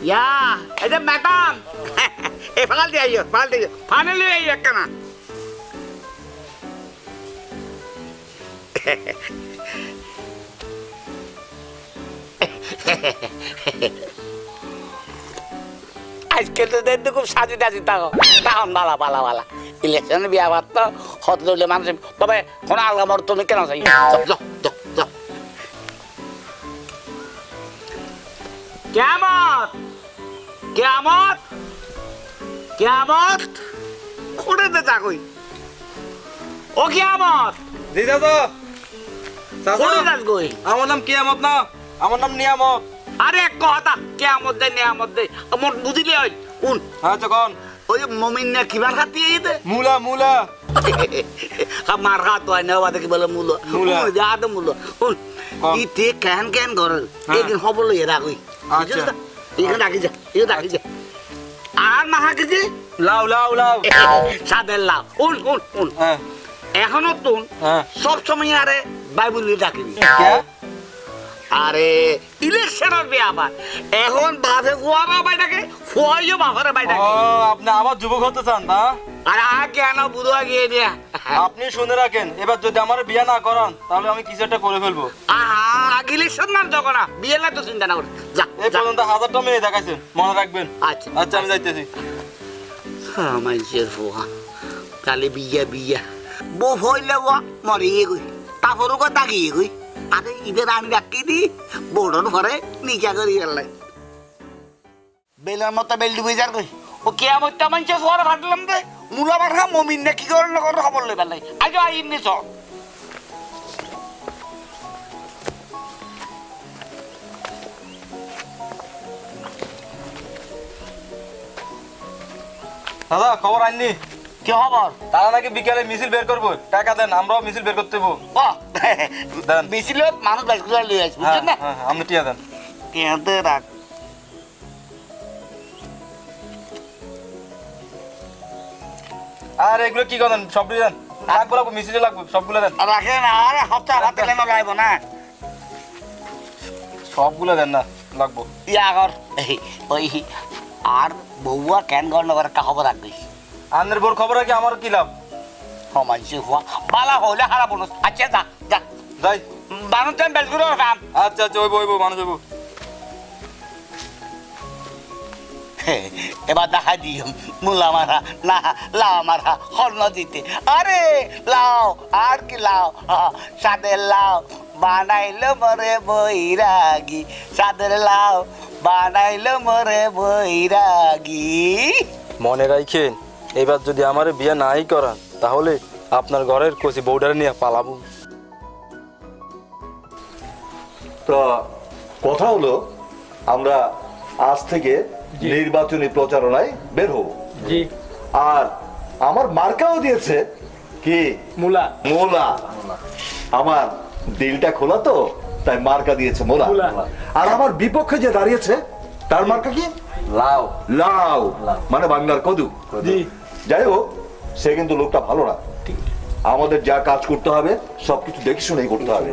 ইয়া এই যে ম্যাডাম এ ফাল দিয়ে আইও ফাইনালি আইও কেন আজকে তো দেখতে খুব সাজি টাজি থাকো তখন বালা বালা বালা ইলেকশনে বিয়া বাদ তো হত লইলে মানুষ তবে কোনো আলগা মর তুমি কেন চাই কেমত কেমত কেমত খুঁড়ে দে চাকই ও কেমত দিদা তো কই আমার নাম কিয়ামত না আমার নাম নিয়ামত আরে কথা কেমত দে নিয়ামত দে আমার বুঝিলি ওই কোন আচ্ছা কোন ওই মমিন না কিবার খাতি এইতে মুলা মুলা আমার হাত হয় না বাদে কি বলে মুলো যা তো মুলো ইতে কেন কেন ধর একদিন খবর লইয়ে রাখই আচ্ছা এখানে রাখি যা এখানে রাখি যা আর না হাকি যে লাউ লাউ লাউ সাদের লাউ উন এখনো তুন সব সময় আরে বাইবেল ডাকিবি আরে ইলেকশনের ব্যাপার এখন বাসে ফুয়ারা বাইটাকে ফুয়াইও বাফারে বাইটাকে ও আপনি আবার যুবক হতে চান না আরে কেন বুড়া গিয়ে নিয়ে আপনি শুনে রাখেন এবার যদি আমার বিয়ে না করান তাহলে আমি কিছু একটা করে ফেলবো ইলেকশন না যখন বিয়ে না তো চিন্তা না করে যা এই পর্যন্ত 1000টা মেয়ে দেখাইছেন মনে রাখবেন আচ্ছা আচ্ছা আমি যাইতেছি মানুষের ফুয়া কালি বিয়া বউ হইলে মরিয়ে গই তারপরও কথা গিয়ে গই আরে ইবের আমি রাখি দি বড়ন ঘরে নিচা করি গেল বেলার মতো বেল ডুবে যার কই ও কে আমার মানুষ ঘর ফাটলাম রে মূলা পাঠা মমিন না কি করে না করে খবর লই পেলাই আজ আইনি চ দাদা খবর আননি কি খবর তারা নাকি বিকেলে মিছিল বের করবো টাকা দেন আমরাও মিছিল বের করতে হবো মিছিল মানুষ বাইশ করে লিয়ে আসবে বুঝছেন না আপনি টিয়া দেন টিয়াতে রাখ আর এগুলো কি করেন সব দেন লাগবো লাগবো মিছিলে লাগবো সবগুলো দেন রাখেন আরে সপ্তাহ হাতে লেনো লাগবো না সবগুলো দেন না লাগবো ইয়া কর ওই আর বউয়া কেন গণনগর একটা খবর রাখবি আন্নের বোর খবর কি আমার কি লাভ মানুষের হওয়া বালা হইলে খারাপ বলুন আচ্ছা যা যা যাই বানুর টাইম বেশ করে কাম আচ্ছা আচ্ছা ওইবো মানুষ হইব এবার দেখা দিও মুলা মারা না লাও মারা হর্ন দিতে আরে লাও আর কি লাও সাদের লাও বানাইলো মরে বৈরাগী সাদের লাও বানাইলো মরে বৈরাগী মনে রাখেন এবার যদি আমার বিয়ে নাই করান তাহলে আপনার ঘরের কচি বউডারে নিয়ে পালাবো তো কথা হলো আমরা আজ থেকে নির্বাচনী প্রচারণায় বের হব জি আর আমার মার্কাও দিয়েছে কি মুলা মোলা আমার দিলটা খোলা তো তাই মার্কা দিয়েছে মোলা আর আমার বিপক্ষে যে দাঁড়িয়েছে তার মার্কা কি লাউ লাউ মানে বাংলার কদু যাই হোক সে কিন্তু লোকটা ভালো না আমাদের যা কাজ করতে হবে সবকিছু দেখে শুনেই করতে হবে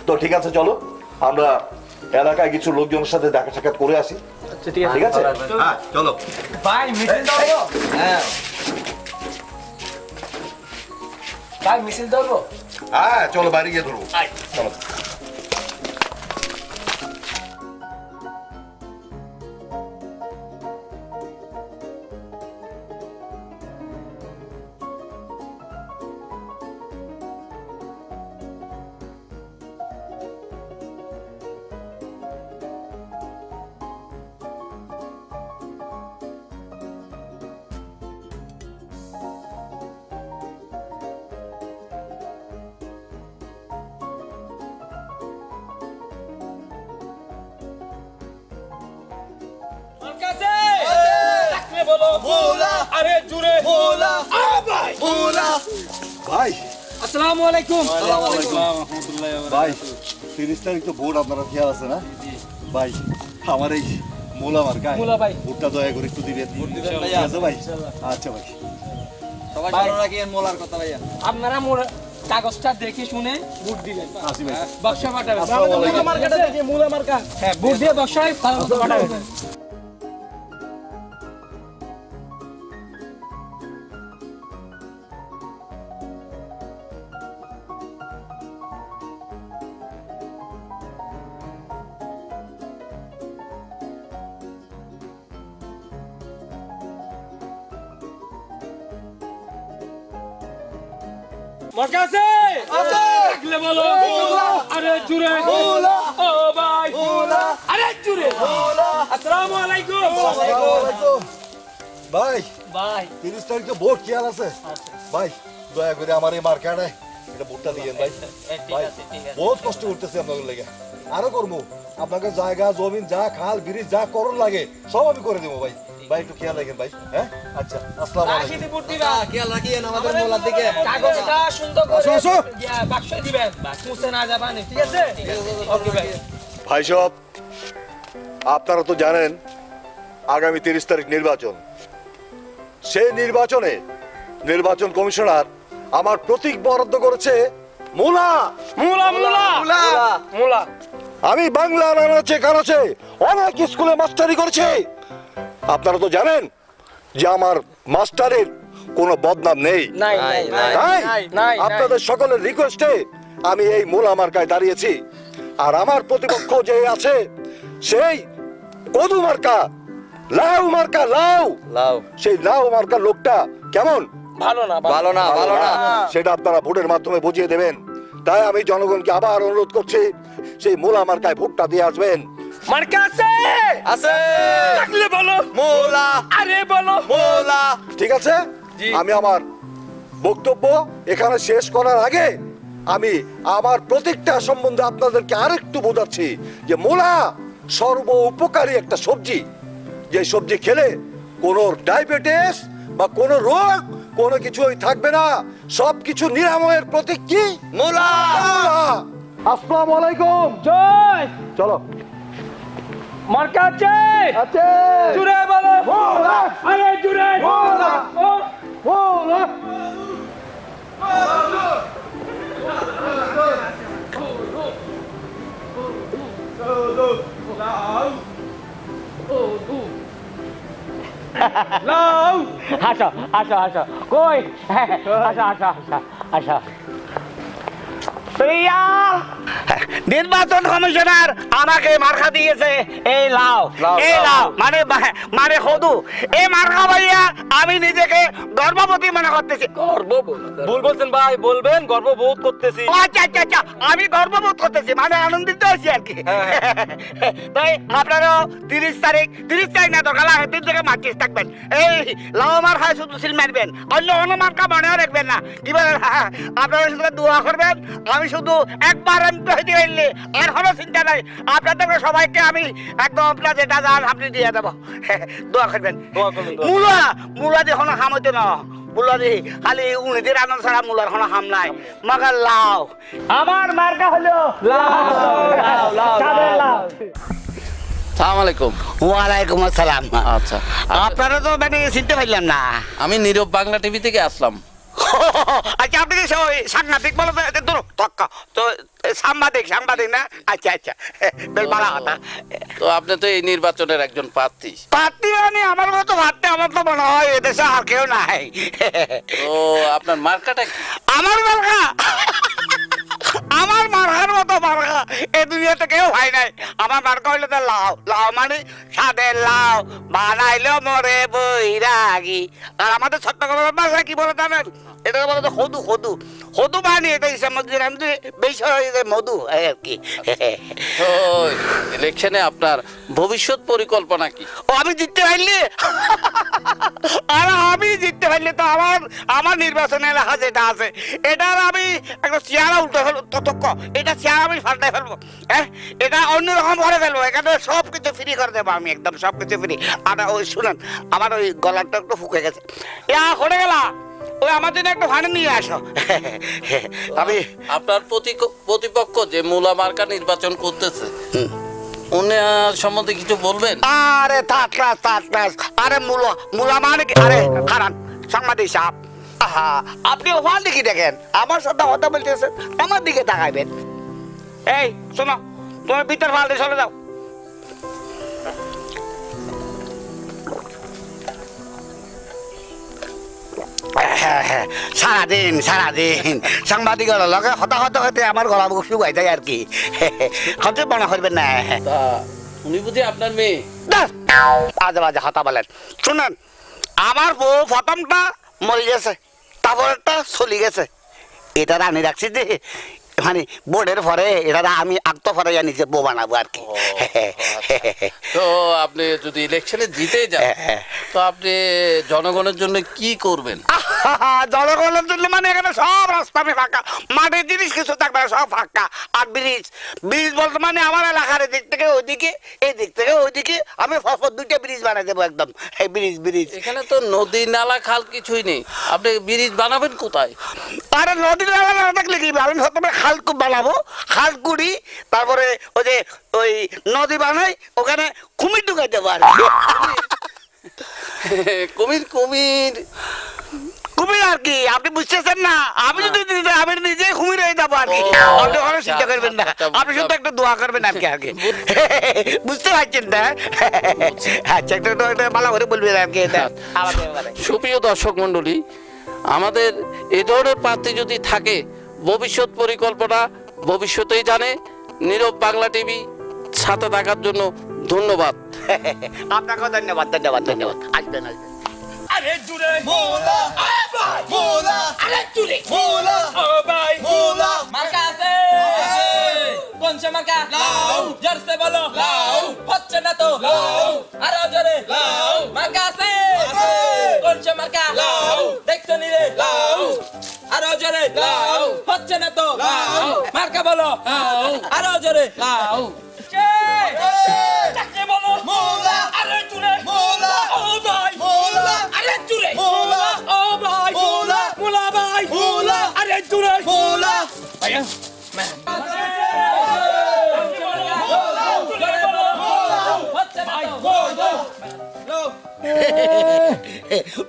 তো ঠিক আছে চলো আমরা এলাকায় কিছু লোকজনের সাথে দেখা সাক্ষাৎ করে আসি ঠিক আছে হ্যাঁ চলো ভাই মিছিল ধরবো হ্যাঁ ভাই মিছিল ধরবো হ্যাঁ চলো বাইরে গিয়ে ধরবো চলো ভাই আসসালামু আলাইকুম ভাই 30 তারিখ তো ভোট আপনারা খেয়াল আছে না ভাই আমার এই মোলা মার্কা মোলা ভাই ভোটটা দয়া করে একটু দিবেন ভাই আচ্ছা ভাই সবাই ভালো রাখেন মোলার কথা ভাইয়া আপনারা কাগজটা দেখে শুনে ভোট দিবেন আসি ভাই। বাক্স পাঠাবেন আসসালামু আলাইকুম। মূলা মার্কাটা দেখে মূলা মার্কা হ্যাঁ ভোট দিয়ে বাক্সয় পাঠাবেন মার্কা আছে আছে লাগলে বলো আরে জুরে ও ভাই আরে জুরে আসসালামু আলাইকুম ভাই ভাই 30 তারিখে ভোট খেয়াল আছে ভাই দয়া করে আমার এই মার্কাটায় এটা ভোটটা দিয়েন ভাই ভাই বহুত কষ্ট করতেছি আপনাদের লেগে আরো করবো আপনাকে জায়গা জমিন যা খাল ব্রিজ যা করণ লাগে সব আমি করে দেবো ভাই ভাই একটু খেয়াল রাখেন ভাই হ্যাঁ আচ্ছা আসসালামু আলাইকুম রাশিদি ভোট দিবা খেয়াল রাখিয়েন আমাদের মোলার দিকে কাগজটা সুন্দর করে আসো, আসো। বাক্সে দিবেন মুছে না যাবানি ঠিক আছে ওকে ভাই ভাই সব আপনারা তো জানেন আগামী 30 তারিখ নির্বাচন সেই নির্বাচনে নির্বাচন কমিশনার আমার প্রতীক বরাদ্দ করেছে মূলা মুলা মুলা মুলা মুলা আমি বাংলা আনাচে কানাচে অনেক স্কুলে মাস্টারি করেছি আপনারা তো জানেন যে আমার মাস্টারের কোনো বদনাম নেই নাই নাই তাই আপনাদের সকলের রিকোয়েস্টে আমি এই মূলা মার্কায় দাঁড়িয়েছি আর আমার প্রতিপক্ষ যে আছে সেই কদু মার্কা লাউ মার্কা লাউ লাউ সেই লাউ মার্কার লোকটা কেমন ভালো না ভালো না ভালো না সেটা আপনারা ভোটের মাধ্যমে বুঝিয়ে দেবেন তাই আমি জনগণকে আবার অনুরোধ করছি সেই মূলা মার্কায় ভোটটা দিয়ে আসবেন মার্কা আছে আছে লাগলে বলো মোলা আরে বলো মোলা ঠিক আছে আমি আমার বক্তব্য এখানে শেষ করার আগে আমি আমার প্রত্যেকটা সম্বন্ধে আপনাদেরকে আরেকটু বোঝাচ্ছি যে মূলা সর্ব উপকারী একটা সবজি যে সবজি খেলে কোনো ডায়াবেটিস বা কোনো রোগ কোনো কিছুই থাকবে না সবকিছু নিরাময়ের প্রতীক কি মোলা আসসালামু আলাইকুম জয় চলো মার্কা আছে আছে জুড়ে বলো মোলা আরে জুড়ে মোলা ও মোলা লাউ আসো আসো আসো কই আসো আসো আসো আসো প্রিয়া নির্বাচন কমিশনার আমাকে মার্কা দিয়েছে এই লাও এই লাও মানে মানে হদু এই মার্কা ভাইয়া আমি নিজেকে গর্ভবতী মনে করতেছি ভুল বলছেন ভাই বলবেন গর্ববোধ করতেছি ও আচ্ছা আচ্ছা আচ্ছা আমি গর্ববোধ করতেছি মানে আনন্দিত হয়েছি আর কি তাই আপনারাও 30 তারিখ না তো কালা 3 থেকে মার্চিস থাকবেন এই লাও মার্কা শুধু সিল মারবেন অন্য অন্য মার্কা মনেও রাখবেন না কি বলেন আপনারা শুধু দোয়া করবেন আমি শুধু একবার এমপি হইতে পারলে আর কোনো চিন্তা নাই আপনাদের সবাইকে আমি একদম আপনার যেটা যান আপনি দিয়ে দেবো দোয়া করবেন মূলা দিয়ে কোনো খাম হইতে না মূলা দিয়ে খালি উনিদের আনন্দ ছাড়া মূলার কোনো খাম নাই মাগার লাও আমার মার্কা হলো লাও সালাম আলাইকুম ওয়ালাইকুম আসসালাম আচ্ছা আপনারা তো মানে চিনতে পারলাম না আমি নীরব বাংলা টিভি থেকে আসলাম আচ্ছা আপনি কি সাংবাদিক বলো দূর তক্কা তো সাংবাদিক না আচ্ছা আচ্ছা বেশ ভালো কথা তো আপনি তো এই নির্বাচনের একজন প্রার্থী পাত্রী মানে আমার মতো ভাবতে আমার তো মনে হয় এদেশে আর কেউ নাই তো আপনার মার্কাটা কি আমার মার্কা আমার মার্কার মতো মার্কা এই দুনিয়াতে কেউ হয় নাই আমার মার্কা হইলো তো লাউ লাউ মানে সাদের লাউ বানাইলো মরে বৈরাগী আর আমাদের চট্টগ্রামের ভাষা কি বলে জানেন এটা বলে তো হদু বানিয়ে এটা হিসাব মধ্যে আমি বেশি মধু আর কি তো ইলেকশনে আপনার ভবিষ্যৎ পরিকল্পনা কি ও আমি জিততে পারলি আর আমি জিততে পারলে তো আমার নির্বাচন এলাকা যেটা আছে এটার আমি একটা চেয়ারা উল্টে ফেলবো ততক্ষ এটা চেয়ার আমি ফাল্টাই ফেলবো হ্যাঁ এটা অন্যরকম করে ফেলবো এখানে সব কিছু ফ্রি করে দেবো আমি একদম সব কিছু ফ্রি আর ওই শুনেন আমার ওই গলাটা একটু ফুকে গেছে করে গেলা ওই আমার জন্য একটু ভাড়া নিয়ে আসো আমি আপনার প্রতিপক্ষ যে মূলা মার্কা নির্বাচন করতেছে ওনার সম্বন্ধে কিছু বলবেন আরে থাকলাস আরে মুলা মানে কি আরে খারান সাংবাদিক সাহেব আহা, আপনি ওখান দিকে দেখেন, আমার সাথে কথা বলতেছেন, আমার দিকে তাকাইবেন। এই শোনো, তুমি ভিতর ফালতে চলে যাও। সারাদিন সাংবাদিকের লগে হতাহত হতে আমার গলা বুক শুকাই যায় আর কি। হতে মনে করবেন না। তা উনি বুঝি আপনার মেয়ে? আজে বাজে হতা বলেন। শুনেন, আমার বউ প্রথমটা মরে গেছে, তারপরটা চলে গেছে। এটা রানি রাখছি যে মানে বোর্ডের পরে এটা আমি আত্ম পরে নিজে বউ বানাবো আর কি। তো আপনি যদি ইলেকশনে জিতে যান তো আপনি জনগণের জন্য কি করবেন? জনগণের জন্য মানে এখানে সব রাস্তা ফাঁকা, মাটির জিনিস কিছু থাকবে না, সব ফাঁকা। আর ব্রিজ বলতে মানে আমার এলাকার দিক থেকে ওইদিকে, এই দিক থেকে ওইদিকে আমি দুইটা ব্রিজ বানাই দেবো একদম। এই ব্রিজ এখানে তো নদী নালা খাল কিছুই নেই, আপনি ব্রিজ বানাবেন কোথায়? আরে নদী নালা না থাকলে কি আমি প্রথমে খালকু বানাবো, খালকুড়ি, তারপরে ওই যে ওই নদী বানাই, ওখানে কুমির ঢুকাই দেবো আর কুমির কুমির কুমির আর কি। আপনি বুঝতেছেন না? আমি যদি আমি নিজে কুমির হয়ে যাবো আর কি। আপনি কোনো চিন্তা করবেন না, আপনি শুধু একটা দোয়া করবেন আর কি আগে। বুঝতে পারছেন না? আচ্ছা, একটা ভালো করে বলবেন আর কি। সুপ্রিয় দর্শক মন্ডলী, আমাদের এ ধরনের প্রার্থী যদি থাকে, ভবিষ্যৎ পরিকল্পনা ভবিষ্যতেই জানে। নীরব বাংলা টিভি সাথে থাকার জন্য ধন্যবাদ। আপনাকেও ধন্যবাদ। আসবেন। আরে জুড়ে মোলা ভাই মোলা, আরে জুড়ে মোলা ও ভাই মোলা। মার্কা আছে কোন সে মার্কা? লাউ। জোরসে বলো লাউ। হচ্ছে না তো লাউ। আরো জোরে লাউ। মার্কা আছে কোন সে মার্কা? লাউ। দেখছো নি রে লাউ। আরো জোরে লাউ। হচ্ছে না তো লাউ। মার্কা বলো লাউ। আরো জোরে লাউ। চাকরি বলো মোলা, আরে জুড়ে মোলা ও ভাই মোলা, আরে জুড়ে মোলা ও ভাই মোলা, মোলা ভাই মোলা, আরে জুড়ে মোলা। ভাইয়া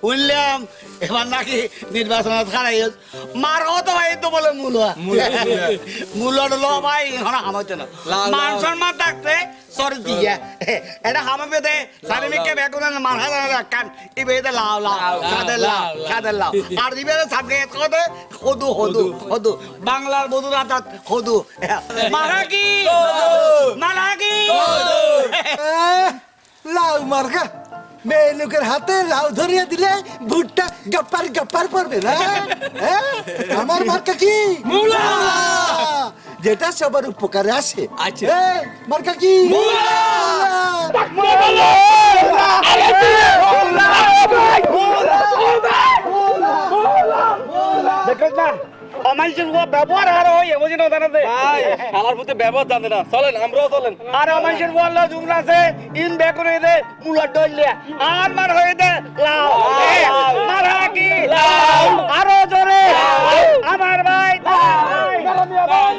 উইলিয়াম এবার নাকি নির্বাচন খারাই মার তো ভাই তো বলে মূল্য ল ভাই এখন হামাইতে না মান সম্মান থাকতে সরি দিয়া এটা হামাবে দে সারিমিকে বেগুন মার হাজার কান ইবেতে লাও সাদের লাও আর দিবে সাবগে কদে হদু বাংলার বধু রাত হদু মারাকি লাউ মার্কা মেয়ে লোকের হাতে লাউ ধরিয়ে দিলে ভুট্টা গপ্পার পড়বে না। আমার মার্কা কি? মূলা, যেটা সবার উপকারে আসে। মার্কা কি? অমানুষের ব্যবহার আর ওই বুঝি না জানাতে আমার মধ্যে ব্যবহার জানে না। চলেন, আমরাও চলেন। আর অমানুষের বললো জুমলা আছে ইন বেকুন হয়ে দে মুলার ডলিয়া আর মার হয়ে দে লাও মারা কি লাও আরো জোরে আমার ভাই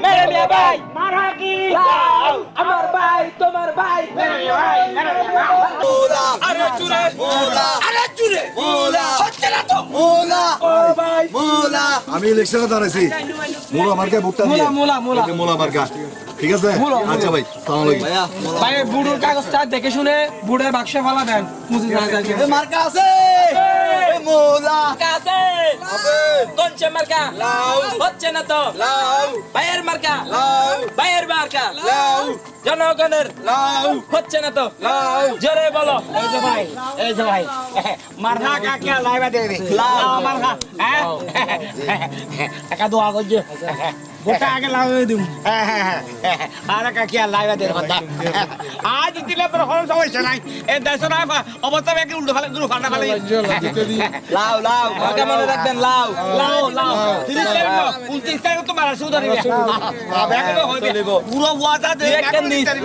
মেরে মিয়া ভাই মারা কি লাও আমার ভাই তোমার ভাই মেরে মিয়া ভাই মোলা আরে জুরে মোলা আরে জুরে মোলা হচ্ছে না তো মোলা ও ভাই মোলা। আমি ইলেকশনে দাঁড়াইছি মোলা মার্কা ভুট্টা দিয়ে মোলা মার্কা। ঠিক আছে? আচ্ছা ভাই, সালাম আলাইকুম ভাই। বুড়োর কাগজটা দেখে শুনে বুড়ের বাক্সে ফেলা দেন। মার্কা আছে মোলা আছে কোন সে মার্কা? লাউ। হচ্ছে না তো লাউ। ভাইয়ের মার্কা লাউ। ভাইয়ের মার্কা লাউ। জনগণের লাউ। হচ্ছে না তো লাউ। জোরে বলো এই যে ভাই মারনা কাকে লাইবা দেবে লাও মারনা হ্যাঁ একা দোয়া করছে গোটা আগে লাগাই দিম আর কাকে লাইবা দেবে কথা আজ দিলে পর কোনো সমস্যা নাই। এই দেশের অবস্থা একটু উল্টো ফেলে গুরু ফাটা ফেলে লাউ মার্কা মনে রাখবেন লাউ। 30 তারিখ 29 তারিখ তো মারা শুরু হবে ব্যাংকে হইবে পুরো ওয়াদা দেবে একটা 30 তারিখ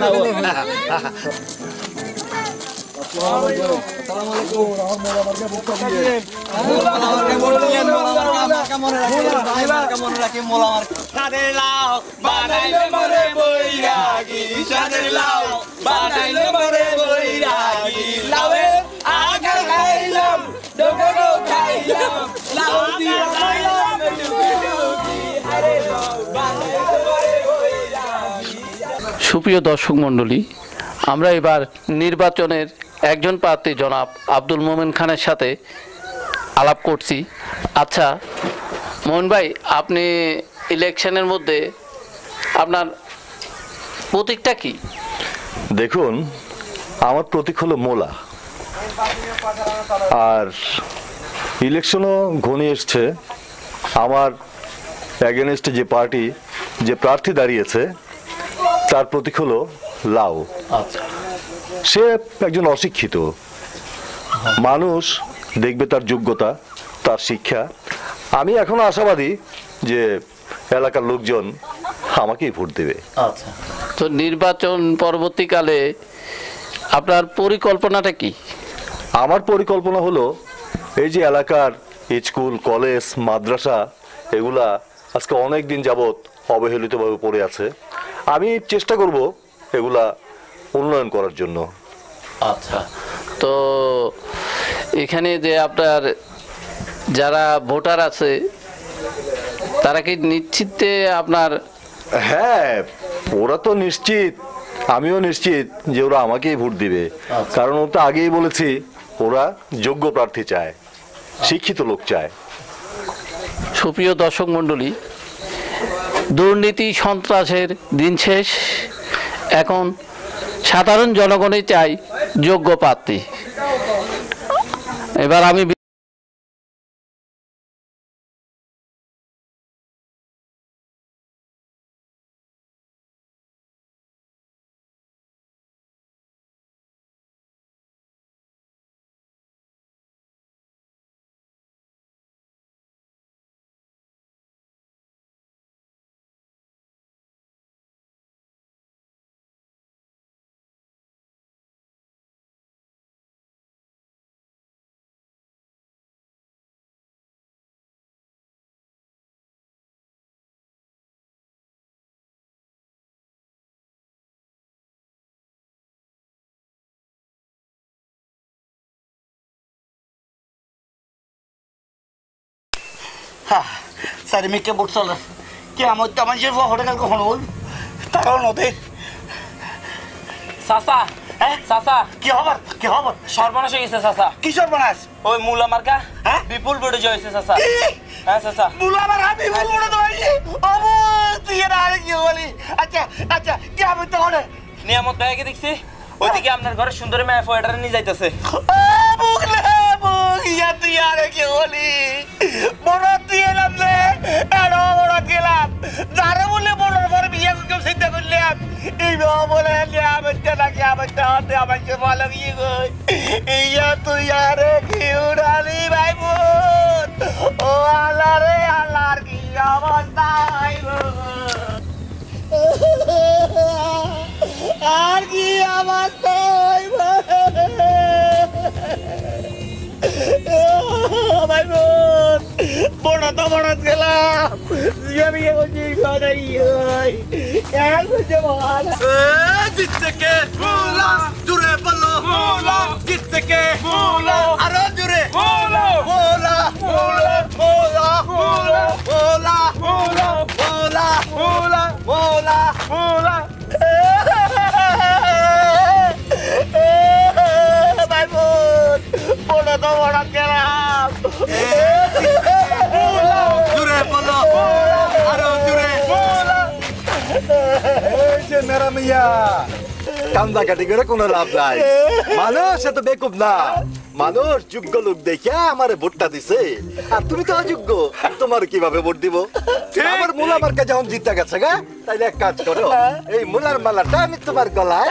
সাদের লাউ বানাইলে মরে বৈরাগী সাদের লাউ বানাইলে মরে বৈরাগী লাউয়ের আগা খাইলাম ডোগো খাইলাম লাউ সুপ্রিয় দর্শক মণ্ডলী, আমরা এবার নির্বাচনের একজন প্রার্থী জনাব আব্দুল মোমেন খানের সাথে আলাপ করছি। আচ্ছা মোহন ভাই, আপনি ইলেকশনের মধ্যে আপনার প্রতীকটা কি? দেখুন, আমার প্রতীক হলো মোলা। আর ইলেকশনও ঘনিয়ে এসছে। আমার এগেনস্টে যে পার্টি, যে প্রার্থী দাঁড়িয়েছে, তার প্রতীক হলো লাউ। সে একজন অশিক্ষিত মানুষ, দেখবে তার যোগ্যতা, তার শিক্ষা। আমি এখনো আশাবাদী যে এলাকার লোকজন আমাকেই ভোট দেবে। আচ্ছা, তো নির্বাচন পরবর্তীকালে আপনার পরিকল্পনাটা কি? আমার পরিকল্পনা হলো এই যে এলাকার স্কুল, কলেজ, মাদ্রাসা, এগুলা আজকে অনেক দিন যাবৎ অবহেলিতভাবে পড়ে আছে। আমি চেষ্টা করব এগুলা উন্নয়ন করার জন্য। আচ্ছা, তো এখানে যে আপনার যারা ভোটার আছে তারা কি নিশ্চিতে আপনার? হ্যাঁ, ওরা তো নিশ্চিত, আমিও নিশ্চিত যে ওরা আমাকেই ভোট দিবে। কারণ ও তো আগেই বলেছি, ওরা যোগ্য প্রার্থী চায়, শিক্ষিত লোক চায়। সুপ্রিয় দর্শক মণ্ডলী, দুর্নীতি সন্ত্রাসের দিন শেষ, এখন সাধারণ জনগণই চাই যোগ্য প্রার্থী। এবার আমি সারি মেকে বুট চলে কি আমার তো আমার যে হোটেল কখনো হল তারাও নদী চাচা, হ্যাঁ চাচা, কি খবর, কি খবর? সর্বনাশ হয়ে গেছে চাচা। কি সর্বনাশ? ওই মুলা মার্কা হ্যাঁ? বিপুল ভোটে জয় হয়েছে চাচা। হ্যাঁ চাচা। বুলা আমার হাবি বুলা তো আইছে ওবো তুই এর আরে কি বলি? আচ্ছা আচ্ছা, কি আমি তো ওরে নিয়ামত ভাইকে দেখছি ওইদিকে আপনার ঘরে সুন্দরী মেয়ে ফয়েটারে নিয়ে যাইতেছে। ও বুগলে বুগ ইয়া তুই আরে কি বলি? বড় তুই এলাম রে, এড়ো বড় গেলাম যারে বলে বড় বড় বিয়ে কেউ চিন্তা করলাম এই বলে নিয়ামত নাকি আমার হাতে আমাকে ভালো গিয়ে গই ইয়া তুই আরে কি উড়ালি ভাই বোন ও আল্লাহ রে আল্লাহর কি অবস্থা আর কি অবস্থা ভাই বোন বড় তো বড় গেলাম আমি জিতছে কে মোলা জুড়ে বলো মোলা জিতছে কে মোলা আরো জুড়ে মোলা মোলা মোলা মোলা মোলা মোলা মোলা মোলা মোলা মোলা ভাই বোন বড় তো বড় গেলাম জুড়ে বলো আরো জুড়ে মেরা মিয়া কান্দা কাটি করে কোনো লাভ নাই। মানুষ এত বেকুব না, মানুষ যোগ্য লোক দেখে আমার ভোটটা দিছে, আর তুমি তো অযোগ্য, তোমার কিভাবে ভোট দিব? আমার মুলা মার্কা যখন জিতে গেছে গা, তাইলে এক কাজ করো, এই মুলার মালাটা আমি তোমার গলায়